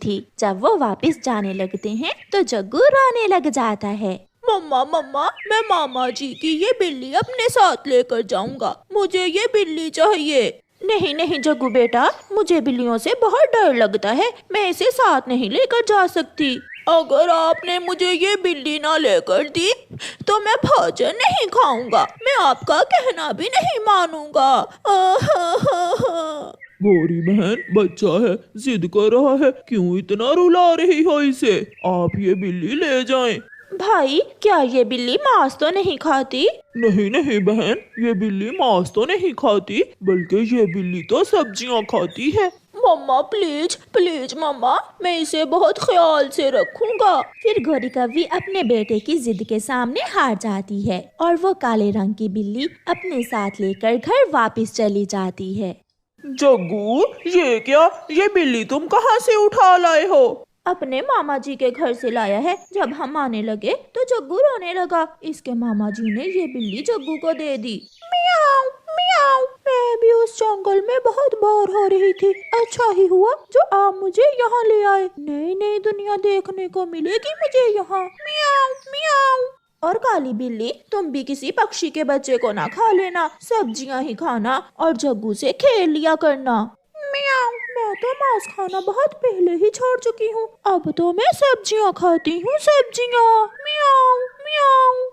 थी। जब वो वापस जाने लगते हैं तो जग्गू रोने लग जाता है। मम्मा मम्मा, मैं मामा जी की ये बिल्ली अपने साथ लेकर जाऊंगा, मुझे ये बिल्ली चाहिए। नहीं नहीं जग्गू बेटा, मुझे बिल्लियों से बहुत डर लगता है, मैं इसे साथ नहीं लेकर जा सकती। अगर आपने मुझे ये बिल्ली ना लेकर दी तो मैं भोजन नहीं खाऊंगा, मैं आपका कहना भी नहीं मानूंगा। गौरी बहन, बच्चा है, जिद कर रहा है, क्यों इतना रुला रही हो इसे? आप ये बिल्ली ले जाएं। भाई, क्या ये बिल्ली मांस तो नहीं खाती? नहीं नहीं बहन, ये बिल्ली मांस तो नहीं खाती, बल्कि ये बिल्ली तो सब्जियां खाती है। मम्मा प्लीज प्लीज मम्मा, मैं इसे बहुत ख्याल से रखूंगा। फिर गौरी कव्वी अपने बेटे की जिद के सामने हार जाती है और वो काले रंग की बिल्ली अपने साथ लेकर घर वापस चली जाती है। जग्गू, ये क्या? ये बिल्ली तुम कहाँ से उठा लाए हो? अपने मामा जी के घर से लाया है। जब हम आने लगे तो जग्गू रोने लगा। इसके मामा जी ने ये बिल्ली जग्गू को दे दी। मियाऊ मियाऊ, मैं भी उस जंगल में बहुत बोर हो रही थी, अच्छा ही हुआ जो आप मुझे यहाँ ले आए। नई नई दुनिया देखने को मिलेगी मुझे यहाँ। मियाऊ मियाऊ। और काली बिल्ली, तुम भी किसी पक्षी के बच्चे को ना खा लेना, सब्जियां ही खाना और जग्गू से खेल लिया करना। मियाऊ, मैं तो मांस खाना बहुत पहले ही छोड़ चुकी हूँ, अब तो मैं सब्जियाँ खाती हूँ, सब्जियाँ। मियाऊ मियाऊ।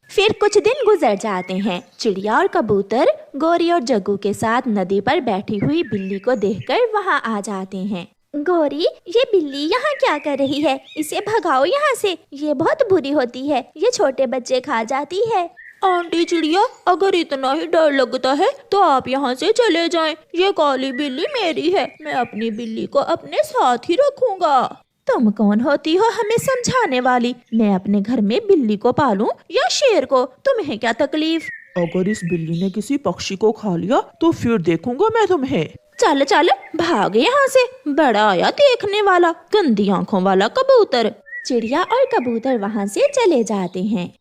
फिर कुछ दिन गुजर जाते हैं। चिड़िया और कबूतर गौरी और जग्गू के साथ नदी पर बैठी हुई बिल्ली को देखकर वहाँ आ जाते हैं। गौरी, ये बिल्ली यहाँ क्या कर रही है? इसे भगाओ यहाँ से, ये बहुत बुरी होती है, ये छोटे बच्चे खा जाती है। आंटी चिड़िया, अगर इतना ही डर लगता है तो आप यहाँ से चले जाएं। ये काली बिल्ली मेरी है, मैं अपनी बिल्ली को अपने साथ ही रखूंगा। तुम कौन होती हो हमें समझाने वाली? मैं अपने घर में बिल्ली को पालूं या शेर को? तुम्हें क्या तकलीफ? अगर इस बिल्ली ने किसी पक्षी को खा लिया तो फिर देखूंगा मैं तुम्हें। चल चल, भाग यहाँ से, बड़ा आया देखने वाला, गंदी आंखों वाला कबूतर। चिड़िया और कबूतर वहाँ से चले जाते हैं।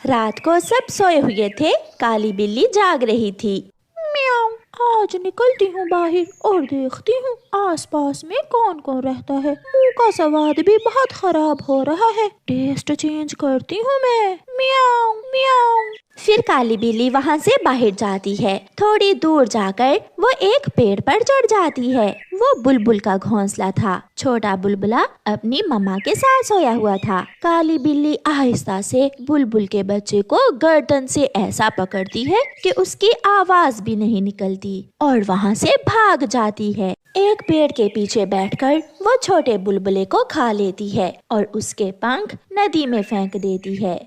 रात को सब सोए हुए थे, काली बिल्ली जाग रही थी। मियाऊ, आज निकलती हूँ बाहर और देखती हूँ आसपास में कौन कौन रहता है। मुंह का स्वाद भी बहुत खराब हो रहा है, टेस्ट चेंज करती हूँ मैं। मियाऊ मियाऊ। फिर काली बिल्ली वहाँ से बाहर जाती है। थोड़ी दूर जाकर वो एक पेड़ पर चढ़ जाती है। वो बुलबुल का घोंसला था। छोटा बुलबुला अपनी मम्मा के साथ सोया हुआ था। काली बिल्ली आहिस्ता से बुलबुल के बच्चे को गर्दन से ऐसा पकड़ती है कि उसकी आवाज भी नहीं निकलती और वहाँ से भाग जाती है। एक पेड़ के पीछे बैठकर वो छोटे बुलबुले को खा लेती है और उसके पंख नदी में फेंक देती है।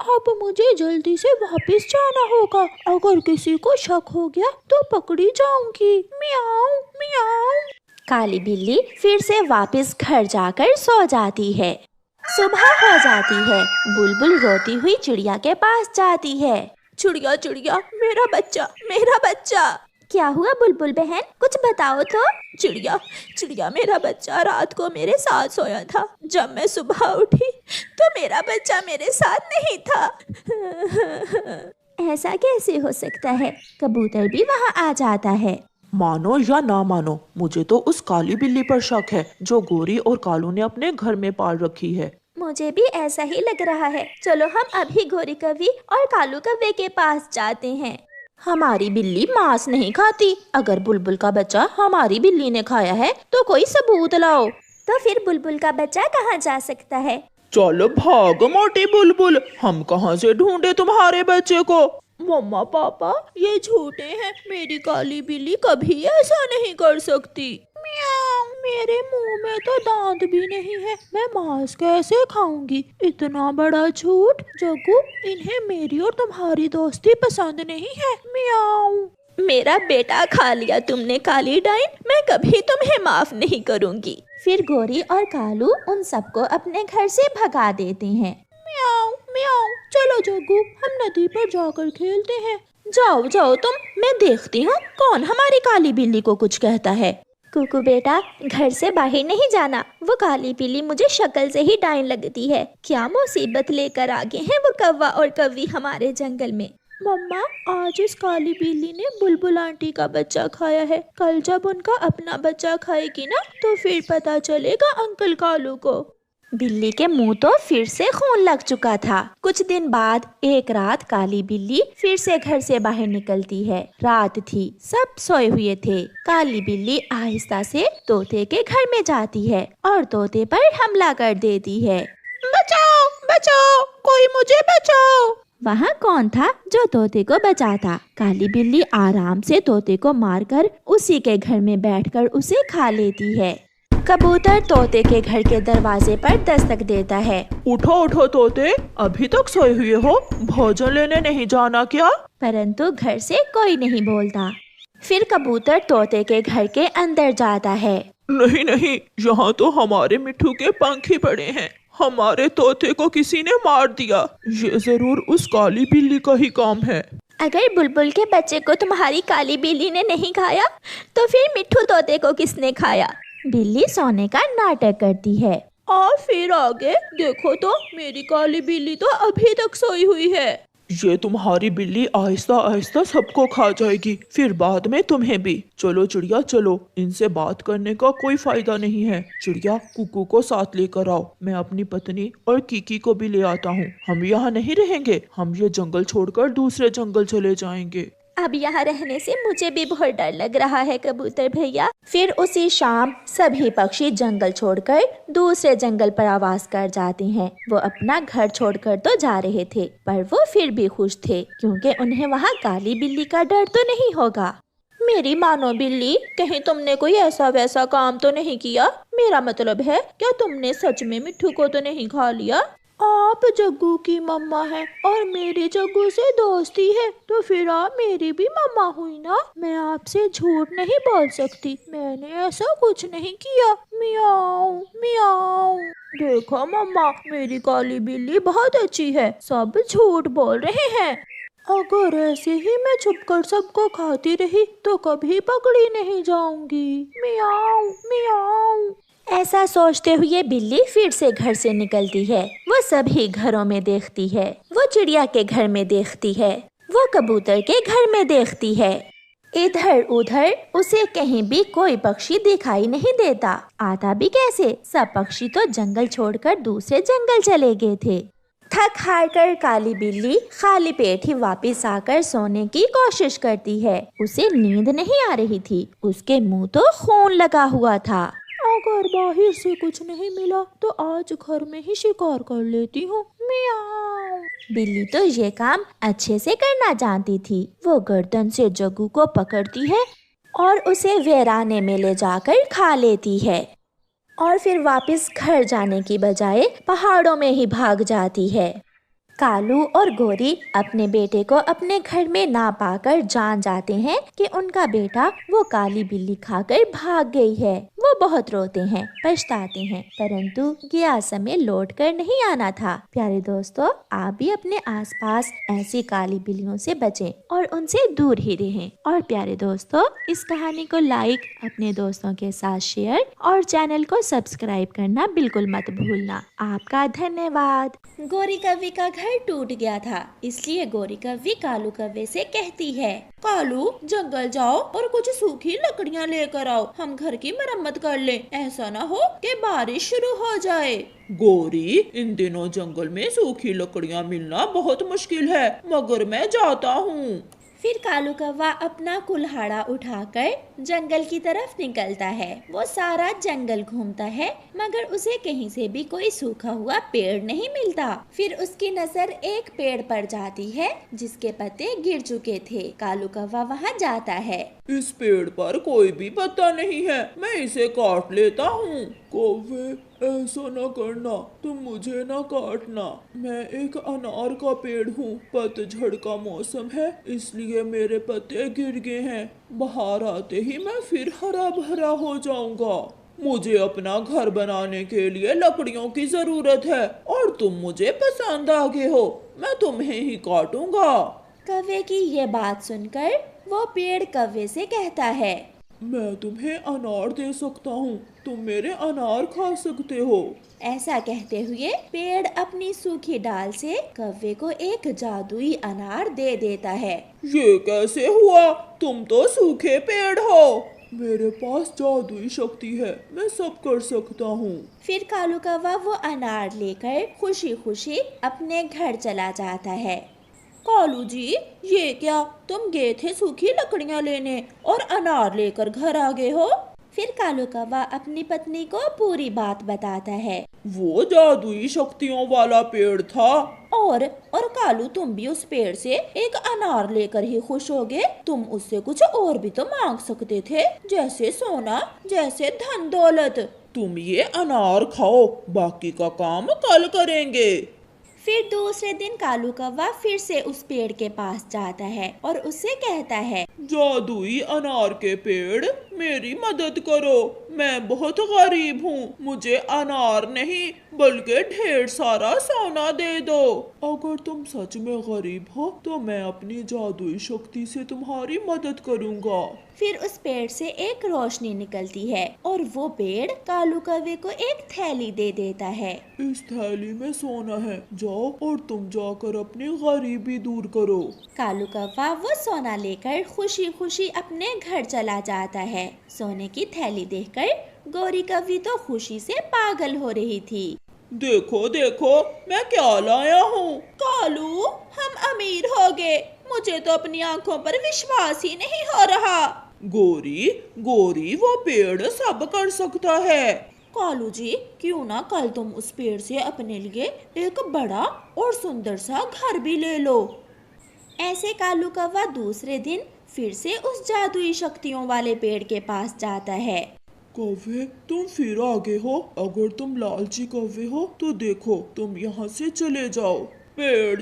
अब मुझे जल्दी से वापस जाना होगा, अगर किसी को शक हो गया तो पकड़ी जाऊंगी। मियाऊ मियाऊ। काली बिल्ली फिर से वापस घर जाकर सो जाती है। सुबह हो जाती है। बुलबुल रोती हुई चिड़िया के पास जाती है। चिड़िया चिड़िया, मेरा बच्चा, मेरा बच्चा। क्या हुआ बुलबुल बहन, कुछ बताओ तो। चिड़िया चिड़िया, मेरा बच्चा रात को मेरे साथ सोया था। जब मैं सुबह उठी तो मेरा बच्चा मेरे साथ नहीं था। ऐसा कैसे हो सकता है? कबूतर भी वहाँ आ जाता है। मानो या ना मानो, मुझे तो उस काली बिल्ली पर शक है जो गौरी और कालू ने अपने घर में पाल रखी है। मुझे भी ऐसा ही लग रहा है। चलो हम अभी गौरी कव्वी और कालू कव्वे के पास जाते हैं। हमारी बिल्ली मांस नहीं खाती, अगर बुलबुल का बच्चा हमारी बिल्ली ने खाया है तो कोई सबूत लाओ। तो फिर बुलबुल का बच्चा कहाँ जा सकता है? चलो भाग मोटी बुलबुल, हम कहाँ से ढूंढे तुम्हारे बच्चे को? मम्मा पापा, ये झूठे हैं, मेरी काली बिल्ली कभी ऐसा नहीं कर सकती। मियाऊ, मेरे मुंह में तो दांत भी नहीं है, मैं मांस कैसे खाऊंगी? इतना बड़ा झूठ। जग्गू, इन्हें मेरी और तुम्हारी दोस्ती पसंद नहीं है। मियाऊ। मेरा बेटा खा लिया तुमने काली डाइन, मैं कभी तुम्हें माफ नहीं करूंगी। फिर गौरी और कालू उन सबको अपने घर से भगा देते हैं। मियाऊ मियाऊ। चलो जग्गू, हम नदी पर जाकर खेलते हैं। जाओ जाओ तुम, मैं देखती हूँ कौन हमारी काली बिल्ली को कुछ कहता है। कुकू बेटा, घर से बाहर नहीं जाना, वो काली बिल्ली मुझे शक्ल से ही डाइन लगती है। क्या मुसीबत लेकर आ गए हैं वो कौवा और कव्वी हमारे जंगल में। मम्मा, आज उस काली बिल्ली ने बुलबुल आंटी का बच्चा खाया है। कल जब उनका अपना बच्चा खाएगी ना, तो फिर पता चलेगा अंकल कालू को। बिल्ली के मुंह तो फिर से खून लग चुका था। कुछ दिन बाद एक रात काली बिल्ली फिर से घर से बाहर निकलती है। रात थी, सब सोए हुए थे। काली बिल्ली आहिस्ता से तोते के घर में जाती है और तोते पर हमला कर देती है। बचाओ बचाओ, कोई मुझे बचाओ। वहाँ कौन था जो तोते को बचाता? काली बिल्ली आराम से तोते को मारकर उसी के घर में बैठकर उसे खा लेती है। कबूतर तोते के घर के दरवाजे पर दस्तक देता है। उठो उठो तोते, अभी तक सोए हुए हो? भोजन लेने नहीं जाना क्या? परंतु घर से कोई नहीं बोलता। फिर कबूतर तोते के घर के अंदर जाता है। नहीं नहीं, यहाँ तो हमारे मिट्ठू के पंख ही पड़े हैं। हमारे तोते को किसी ने मार दिया। ये जरूर उस काली बिल्ली का ही काम है। अगर बुलबुल के बच्चे को तुम्हारी काली बिल्ली ने नहीं खाया, तो फिर मिट्ठू तोते को किसने खाया? बिल्ली सोने का नाटक करती है। और फिर आगे देखो तो मेरी काली बिल्ली तो अभी तक सोई हुई है। ये तुम्हारी बिल्ली आहिस्ता आहिस्ता सबको खा जाएगी, फिर बाद में तुम्हें भी। चलो चिड़िया चलो, इनसे बात करने का कोई फायदा नहीं है। चिड़िया, कुकू को साथ लेकर आओ। मैं अपनी पत्नी और कीकी को भी ले आता हूँ। हम यहाँ नहीं रहेंगे, हम ये जंगल छोड़कर दूसरे जंगल चले जाएंगे। अब यहाँ रहने से मुझे भी बहुत डर लग रहा है कबूतर भैया। फिर उसी शाम सभी पक्षी जंगल छोड़कर दूसरे जंगल पर आवास कर जाते हैं। वो अपना घर छोड़कर तो जा रहे थे, पर वो फिर भी खुश थे क्योंकि उन्हें वहाँ काली बिल्ली का डर तो नहीं होगा। मेरी मानो बिल्ली, कहीं तुमने कोई ऐसा वैसा काम तो नहीं किया? मेरा मतलब है, क्या तुमने सच में मिट्ठू को तो नहीं खा लिया? आप जग्गू की मम्मा है और मेरी जग्गू से दोस्ती है, तो फिर आप मेरी भी मम्मा हुई ना। मैं आपसे झूठ नहीं बोल सकती, मैंने ऐसा कुछ नहीं किया। मियाऊ मियाऊ। देखो मम्मा, मेरी काली बिल्ली बहुत अच्छी है, सब झूठ बोल रहे हैं। अगर ऐसे ही मैं छुपकर सबको खाती रही तो कभी पकड़ी नहीं जाऊंगी। मियाऊ मियाऊ। ऐसा सोचते हुए बिल्ली फिर से घर से निकलती है। वो सभी घरों में देखती है। वो चिड़िया के घर में देखती है, वो कबूतर के घर में देखती है। इधर उधर उसे कहीं भी कोई पक्षी दिखाई नहीं देता। आता भी कैसे? सब पक्षी तो जंगल छोड़कर दूसरे जंगल चले गए थे। थक हार कर काली बिल्ली खाली पेट ही वापस आकर सोने की कोशिश करती है। उसे नींद नहीं आ रही थी, उसके मुंह तो खून लगा हुआ था। अगर बाहर से कुछ नहीं मिला तो आज घर में ही शिकार कर लेती हूँ। मियाऊ। बिल्ली तो ये काम अच्छे से करना जानती थी। वो गर्दन से जग्गू को पकड़ती है और उसे वीराने में ले जाकर खा लेती है और फिर वापस घर जाने की बजाय पहाड़ों में ही भाग जाती है। कालू और गोरी अपने बेटे को अपने घर में ना पाकर जान जाते हैं कि उनका बेटा वो काली बिल्ली खाकर भाग गई है। वो बहुत रोते हैं, पछताते हैं, परंतु गया समय लौट कर नहीं आना था। प्यारे दोस्तों, आप भी अपने आसपास ऐसी काली बिल्लियों से बचें और उनसे दूर ही रहें। और प्यारे दोस्तों, इस कहानी को लाइक, अपने दोस्तों के साथ शेयर और चैनल को सब्सक्राइब करना बिल्कुल मत भूलना। आपका धन्यवाद। गोरी कव्वे का घर टूट गया था, इसलिए गोरी कव्वी कालू कव्वे से कहती है, कालू, जंगल जाओ और कुछ सूखी लकड़ियाँ लेकर आओ, हम घर की मरम्मत कर लें। ऐसा ना हो कि बारिश शुरू हो जाए। गोरी, इन दिनों जंगल में सूखी लकड़ियाँ मिलना बहुत मुश्किल है, मगर मैं जाता हूँ। फिर कालू कौवा अपना कुल्हाड़ा उठाकर जंगल की तरफ निकलता है। वो सारा जंगल घूमता है मगर उसे कहीं से भी कोई सूखा हुआ पेड़ नहीं मिलता। फिर उसकी नजर एक पेड़ पर जाती है जिसके पत्ते गिर चुके थे। कालू कौवा वहाँ जाता है। इस पेड़ पर कोई भी पत्ता नहीं है, मैं इसे काट लेता हूँ। कौवे, ऐसा न करना, तुम मुझे न काटना। मैं एक अनार का पेड़ हूँ। पतझड़ का मौसम है इसलिए मेरे पत्ते गिर गए हैं। बाहर आते ही मैं फिर हरा भरा हो जाऊंगा। मुझे अपना घर बनाने के लिए लकड़ियों की जरूरत है और तुम मुझे पसंद आ गए हो, मैं तुम्हें ही काटूंगा। कौवे की ये बात सुनकर वो पेड़ कौवे से कहता है, मैं तुम्हें अनार दे सकता हूँ, तुम मेरे अनार खा सकते हो। ऐसा कहते हुए पेड़ अपनी सूखी डाल से कौवे को एक जादुई अनार दे देता है। ये कैसे हुआ? तुम तो सूखे पेड़ हो। मेरे पास जादुई शक्ति है, मैं सब कर सकता हूँ। फिर कालू कौवा वो अनार लेकर खुशी खुशी अपने घर चला जाता है। कालू जी, ये क्या, तुम गए थे सूखी लकड़ियाँ लेने और अनार लेकर घर आ गए हो? फिर कालू कौवा अपनी पत्नी को पूरी बात बताता है। वो जादुई शक्तियों वाला पेड़ था। और कालू, तुम भी उस पेड़ से एक अनार लेकर ही खुश हो गए? तुम उससे कुछ और भी तो मांग सकते थे, जैसे सोना, जैसे धन दौलत। तुम ये अनार खाओ, बाकी का काम कल करेंगे। फिर दूसरे दिन कालू कौवा फिर से उस पेड़ के पास जाता है और उससे कहता है, जादुई अनार के पेड़, मेरी मदद करो। मैं बहुत गरीब हूँ, मुझे अनार नहीं बल्कि ढेर सारा सोना दे दो। अगर तुम सच में गरीब हो तो मैं अपनी जादुई शक्ति से तुम्हारी मदद करूँगा। फिर उस पेड़ से एक रोशनी निकलती है और वो पेड़ कालू कौवे को एक थैली दे देता है। इस थैली में सोना है, जाओ और तुम जाकर अपनी गरीबी दूर करो। कालू कौवा वो सोना लेकर खुशी खुशी अपने घर चला जाता है। सोने की थैली देखकर गौरी कौवी तो खुशी से पागल हो रही थी। देखो देखो, मैं क्या लाया हूँ। कालू, हम अमीर हो गए। मुझे तो अपनी आंखों पर विश्वास ही नहीं हो रहा। गोरी गोरी, वो पेड़ सब कर सकता है। कालू जी, क्यों ना कल तुम उस पेड़ से अपने लिए एक बड़ा और सुंदर सा घर भी ले लो। ऐसे कालू कौवा दूसरे दिन फिर से उस जादुई शक्तियों वाले पेड़ के पास जाता है। कौवे, तुम फिर आगे हो। अगर तुम लालची कौवे हो तो देखो, तुम यहाँ से चले जाओ। पेड़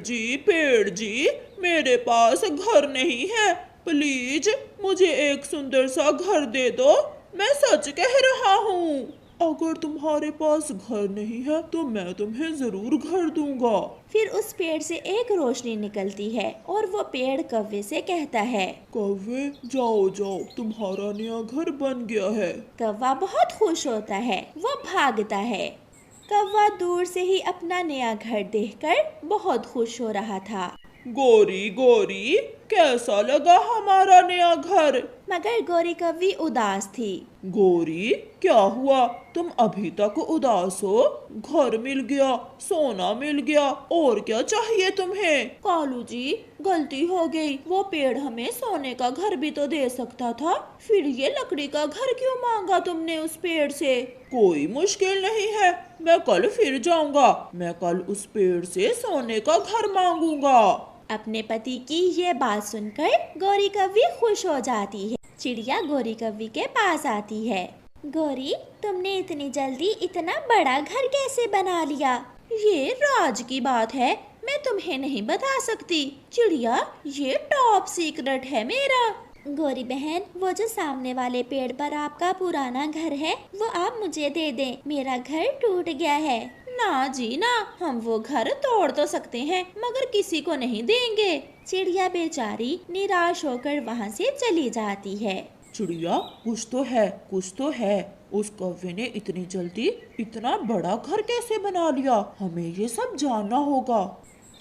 जी, मेरे पास घर नहीं है, प्लीज मुझे एक सुंदर सा घर दे दो। मैं सच कह रहा हूँ। अगर तुम्हारे पास घर नहीं है तो मैं तुम्हें जरूर घर दूंगा। फिर उस पेड़ से एक रोशनी निकलती है और वो पेड़ कौवे से कहता है, कौवे, जाओ जाओ, तुम्हारा नया घर बन गया है। कौवा बहुत खुश होता है, वो भागता है। कौवा दूर से ही अपना नया घर देखकर बहुत खुश हो रहा था। गोरी गोरी, कैसा लगा हमारा नया घर? मगर गोरी कौवी उदास थी। गोरी, क्या हुआ? तुम अभी तक उदास हो? घर मिल गया, सोना मिल गया, और क्या चाहिए तुम्हें? कालू जी, गलती हो गई। वो पेड़ हमें सोने का घर भी तो दे सकता था, फिर ये लकड़ी का घर क्यों मांगा तुमने उस पेड़ से? कोई मुश्किल नहीं है, मैं कल फिर जाऊंगा। मैं कल उस पेड़ से सोने का घर मांगूंगा। अपने पति की ये बात सुनकर गौरी कौवी खुश हो जाती है। चिड़िया गौरी कौवी के पास आती है। गौरी, तुमने इतनी जल्दी इतना बड़ा घर कैसे बना लिया? ये राज की बात है, मैं तुम्हें नहीं बता सकती। चिड़िया, ये टॉप सीक्रेट है मेरा। गौरी बहन, वो जो सामने वाले पेड़ पर आपका पुराना घर है वो आप मुझे दे दें, मेरा घर टूट गया है। ना जी ना, हम वो घर तोड़ तो सकते हैं मगर किसी को नहीं देंगे। चिड़िया बेचारी निराश होकर वहाँ से चली जाती है। चिड़िया, कुछ तो है, कुछ तो है। उस कौवे ने इतनी जल्दी इतना बड़ा घर कैसे बना लिया? हमें ये सब जानना होगा।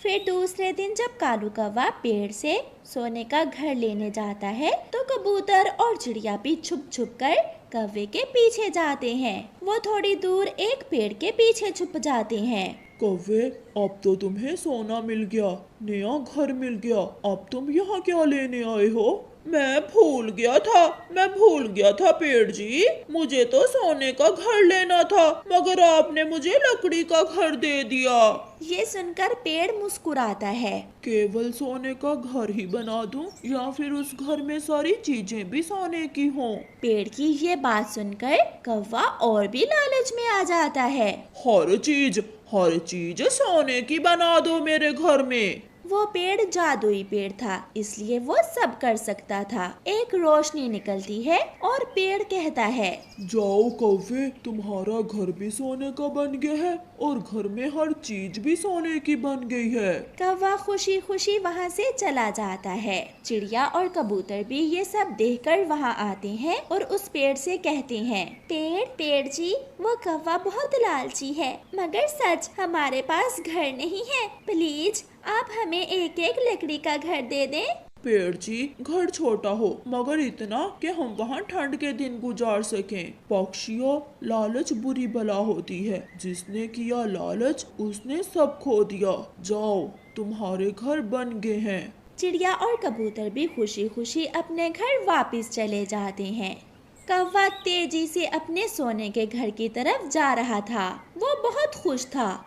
फिर दूसरे दिन जब कालू कौवा पेड़ से सोने का घर लेने जाता है तो कबूतर और चिड़िया भी छुप छुप कर कौवे के पीछे जाते हैं। वो थोड़ी दूर एक पेड़ के पीछे छुप जाते हैं। कौवे, अब तो तुम्हें सोना मिल गया, नया घर मिल गया, अब तुम यहाँ क्या लेने आए हो? मैं भूल गया था पेड़ जी, मुझे तो सोने का घर लेना था मगर आपने मुझे लकड़ी का घर दे दिया। ये सुनकर पेड़ मुस्कुराता है। केवल सोने का घर ही बना दूं या फिर उस घर में सारी चीजें भी सोने की हों? पेड़ की ये बात सुनकर कौवा और भी लालच में आ जाता है। हर चीज सोने की बना दो मेरे घर में। वो पेड़ जादुई पेड़ था, इसलिए वो सब कर सकता था। एक रोशनी निकलती है और पेड़ कहता है, जाओ कौवे, तुम्हारा घर भी सोने का बन गया है और घर में हर चीज भी सोने की बन गई है। कौवा खुशी खुशी वहाँ से चला जाता है। चिड़िया और कबूतर भी ये सब देखकर वहाँ आते हैं और उस पेड़ से कहते हैं, पेड़ जी, वो कौवा बहुत लालची है, मगर सच हमारे पास घर नहीं है, प्लीज आप हमें एक एक लकड़ी का घर दे दें। पेड़ जी, घर छोटा हो मगर इतना कि हम वहाँ ठंड के दिन गुजार सकें। पक्षियों, लालच बुरी बला होती है, जिसने किया लालच उसने सब खो दिया। जाओ, तुम्हारे घर बन गए हैं। चिड़िया और कबूतर भी खुशी खुशी अपने घर वापस चले जाते हैं। कौवा तेजी से अपने सोने के घर की तरफ जा रहा था। वो बहुत खुश था।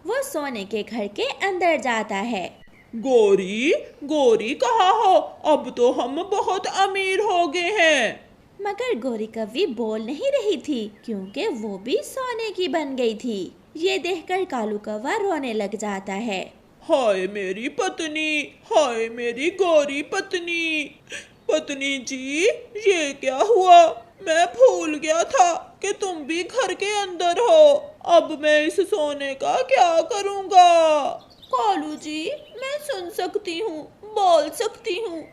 वो सोने के घर के अंदर जाता है। गोरी कहाँ हो? अब तो हम बहुत अमीर हो गए हैं। मगर गोरी कौवी बोल नहीं रही थी, क्योंकि वो भी सोने की बन गई थी। ये देखकर कालू कौवा रोने लग जाता है। हाय मेरी पत्नी, हाय मेरी गोरी पत्नी जी, ये क्या हुआ? मैं भूल गया था कि तुम भी घर के अंदर हो। अब मैं इस सोने का क्या करूँगा? कालू जी, मैं सुन सकती हूँ, बोल सकती हूँ,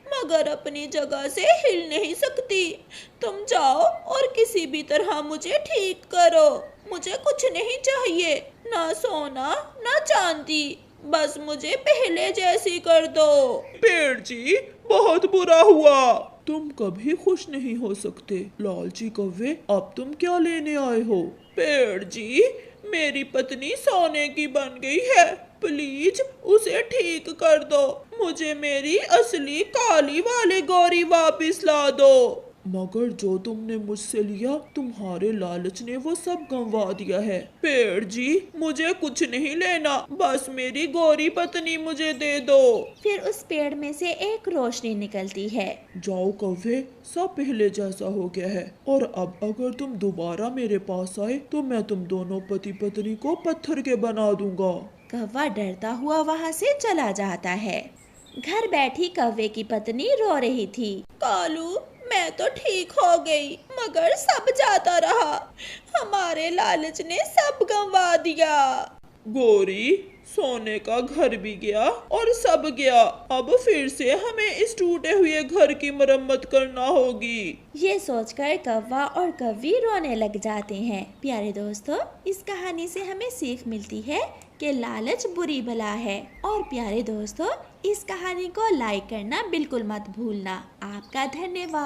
मगर अपनी जगह से हिल नहीं सकती। तुम जाओ और किसी भी तरह मुझे ठीक करो। मुझे कुछ नहीं चाहिए, ना सोना ना चांदी, बस मुझे पहले जैसी कर दो। पेड़ जी, बहुत बुरा हुआ। तुम कभी खुश नहीं हो सकते। लालची कौवे, अब तुम क्या लेने आए हो? पेड़ जी, मेरी पत्नी सोने की बन गई है, प्लीज उसे ठीक कर दो। मुझे मेरी असली काली वाली गोरी वापस ला दो। मगर जो तुमने मुझसे लिया, तुम्हारे लालच ने वो सब गंवा दिया है। पेड़ जी, मुझे कुछ नहीं लेना, बस मेरी गोरी पत्नी मुझे दे दो। फिर उस पेड़ में से एक रोशनी निकलती है। जाओ कौवे, सब पहले जैसा हो गया है, और अब अगर तुम दोबारा मेरे पास आए तो मैं तुम दोनों पति पत्नी को पत्थर के बना दूंगा। कौवा डरता हुआ वहाँ से चला जाता है। घर बैठी कौवे की पत्नी रो रही थी। कालू, मैं तो ठीक हो गई, मगर सब जाता रहा। हमारे लालच ने सब गंवा दिया। गोरी, सोने का घर भी गया और सब गया। अब फिर से हमें इस टूटे हुए घर की मरम्मत करना होगी। ये सोचकर कौवा और कौवी रोने लग जाते हैं। प्यारे दोस्तों, इस कहानी से हमें सीख मिलती है कि लालच बुरी बला है। और प्यारे दोस्तों, इस कहानी को लाइक करना बिल्कुल मत भूलना। आपका धन्यवाद।